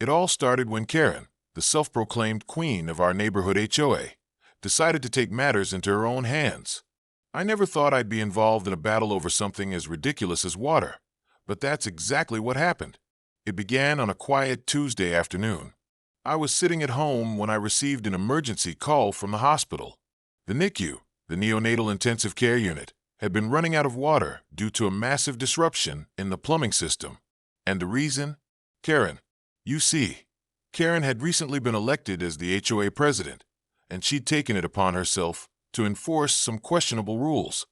It all started when Karen, the self-proclaimed queen of our neighborhood HOA, decided to take matters into her own hands. I never thought I'd be involved in a battle over something as ridiculous as water, but that's exactly what happened. It began on a quiet Tuesday afternoon. I was sitting at home when I received an emergency call from the hospital. The NICU, the neonatal intensive care unit, had been running out of water due to a massive disruption in the plumbing system. And the reason? Karen. You see, Karen had recently been elected as the HOA president, and she'd taken it upon herself to enforce some questionable rules,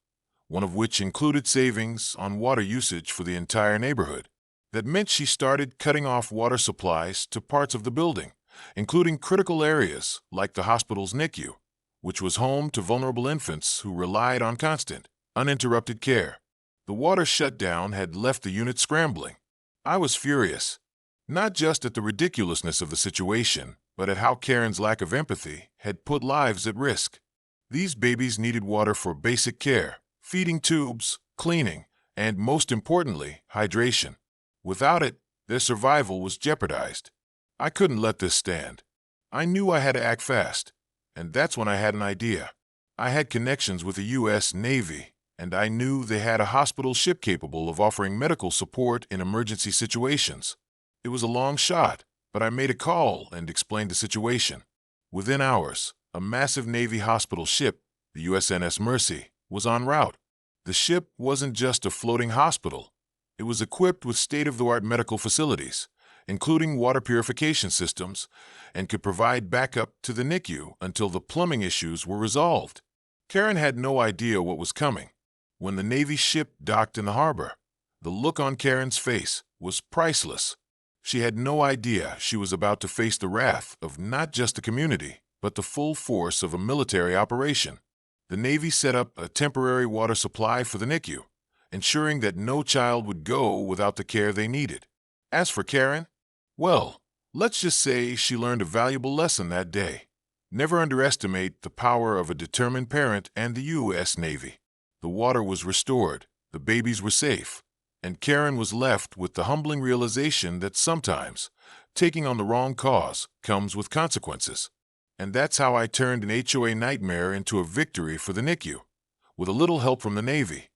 one of which included savings on water usage for the entire neighborhood. That meant she started cutting off water supplies to parts of the building, including critical areas like the hospital's NICU, which was home to vulnerable infants who relied on constant, uninterrupted care. The water shutdown had left the unit scrambling. I was furious, not just at the ridiculousness of the situation, but at how Karen's lack of empathy had put lives at risk. These babies needed water for basic care, feeding tubes, cleaning, and most importantly, hydration. Without it, their survival was jeopardized. I couldn't let this stand. I knew I had to act fast, and that's when I had an idea. I had connections with the U.S. Navy, and I knew they had a hospital ship capable of offering medical support in emergency situations. It was a long shot, but I made a call and explained the situation. Within hours, a massive Navy hospital ship, the USNS Mercy, was en route. The ship wasn't just a floating hospital. It was equipped with state-of-the-art medical facilities, including water purification systems, and could provide backup to the NICU until the plumbing issues were resolved. Karen had no idea what was coming. When the Navy ship docked in the harbor, the look on Karen's face was priceless. She had no idea she was about to face the wrath of not just the community, but the full force of a military operation. The Navy set up a temporary water supply for the NICU, ensuring that no child would go without the care they needed. As for Karen, well, let's just say she learned a valuable lesson that day. Never underestimate the power of a determined parent and the U.S. Navy. The water was restored, the babies were safe, and Karen was left with the humbling realization that sometimes taking on the wrong cause comes with consequences. And that's how I turned an HOA nightmare into a victory for the NICU. With a little help from the Navy,